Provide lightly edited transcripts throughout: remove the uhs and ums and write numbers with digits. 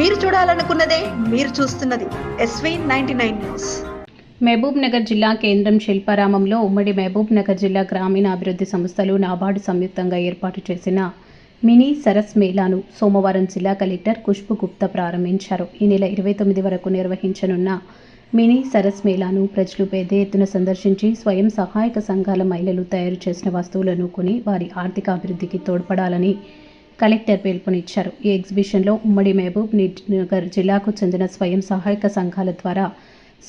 మీరు చూడాలనుకున్నదే మీరు చూస్తున్నది SV99 న్యూస్. మహబూబ్ నగర్ జిల్లా కేంద్రం శిల్పారామంలో ఉమ్మడి మహబూబ్ నగర్ జిల్లా గ్రామీణ అభివృద్ధి సంస్థలు నాబార్డు సంయుక్తంగా ఏర్పాటు చేసిన మినీ సరస్ మేళాను సోమవారం జిల్లా కలెక్టర్ ఖుష్బూ గుప్తా ప్రారంభించారు. ఈ నెల 29 వరకు నిర్వహించనున్న మినీ సరస్ మేళాను ప్రజలు పెద్ద ఎత్తున సందర్శించి స్వయం సహాయక సంఘాల మహిళలు తయారు చేసిన వస్తువులను కొని వారి ఆర్థిక అభివృద్ధికి తోడ్పడాలని కలెక్టర్ పిలుపునిచ్చారు. ఈ ఎగ్జిబిషన్లో ఉమ్మడి మహబూబ్ నగర్ జిల్లాకు చెందిన స్వయం సహాయక సంఘాల ద్వారా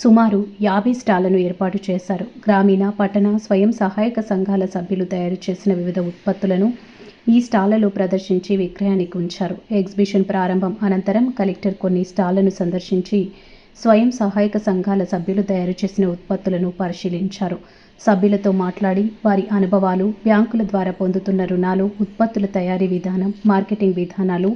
సుమారు 50 స్టాళ్లను ఏర్పాటు చేశారు. గ్రామీణ, పట్టణ స్వయం సహాయక సంఘాల సభ్యులు తయారు చేసిన వివిధ ఉత్పత్తులను ఈ స్టాళ్లలో ప్రదర్శించి విక్రయానికి ఉంచారు. ఎగ్జిబిషన్ ప్రారంభం అనంతరం కలెక్టర్ కొన్ని స్టాళ్లను సందర్శించి స్వయం సహాయక సంఘాల సభ్యులు తయారు చేసిన ఉత్పత్తులను పరిశీలించారు. సభ్యులతో మాట్లాడి వారి అనుభవాలు, బ్యాంకుల ద్వారా పొందుతున్న రుణాలు, ఉత్పత్తుల తయారీ విధానం, మార్కెటింగ్ విధానాలు,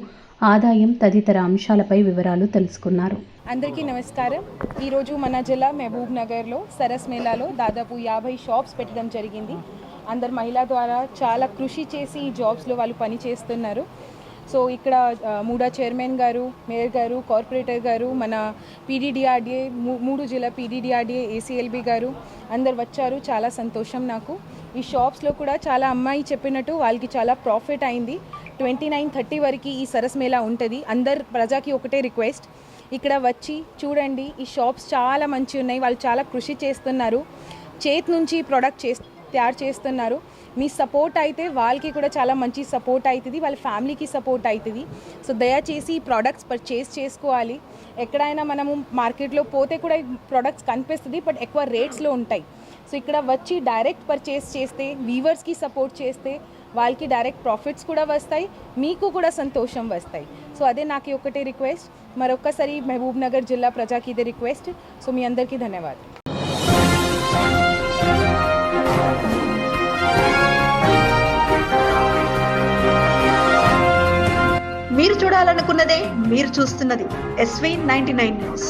ఆదాయం తదితర అంశాలపై వివరాలు తెలుసుకున్నారు. అందరికీ నమస్కారం. ఈరోజు మన జిల్లా మహబూబ్ నగర్లో సరస్ మేళాలో దాదాపు 50 షాప్స్ పెట్టడం జరిగింది. అందరు మహిళల ద్వారా చాలా కృషి చేసి ఈ జాబ్స్లో వాళ్ళు పని చేస్తున్నారు. సో ఇక్కడ మూడా చైర్మన్ గారు, మేయర్ గారు, కార్పొరేటర్ గారు, మన PDDRDA 3 జిల్లా PDDRDA ACLB గారు అందరు వచ్చారు. చాలా సంతోషం నాకు. ఈ షాప్స్లో కూడా చాలా అమ్మాయి చెప్పినట్టు వాళ్ళకి చాలా ప్రాఫిట్ అయింది. 29-30 వరకు ఈ సరస్ మేళా ఉంటుంది. అందరు ప్రజాకి ఒకటే రిక్వెస్ట్, ఇక్కడ వచ్చి చూడండి. ఈ షాప్స్ చాలా మంచి ఉన్నాయి. వాళ్ళు చాలా కృషి చేస్తున్నారు. చేతి నుంచి ప్రోడక్ట్ తయారు చేస్తున్నారు. మీ సపోర్ట్ అయితే వాళ్ళకి కూడా చాలా మంచి సపోర్ట్ అవుతుంది, వాళ్ళ ఫ్యామిలీకి సపోర్ట్ అవుతుంది. సో దయచేసి ఈ ప్రోడక్ట్స్ పర్చేస్ చేసుకోవాలి. ఎక్కడైనా మనము మార్కెట్లో పోతే కూడా ఈ ప్రోడక్ట్స్ కనిపిస్తుంది, బట్ ఎక్కువ రేట్స్లో ఉంటాయి. సో ఇక్కడ వచ్చి డైరెక్ట్ పర్చేస్ చేస్తే, వీవర్స్కి సపోర్ట్ చేస్తే వాళ్ళకి డైరెక్ట్ ప్రాఫిట్స్ కూడా వస్తాయి, మీకు కూడా సంతోషం వస్తాయి. సో అదే నాకు ఒకటే రిక్వెస్ట్. మరొక్కసారి మహబూబ్ నగర్ జిల్లా ప్రజాకి ఇదే రిక్వెస్ట్. సో మీ అందరికీ ధన్యవాదాలు. మీరు చూడాలనుకున్నదే మీరు చూస్తున్నది SV99 న్యూస్.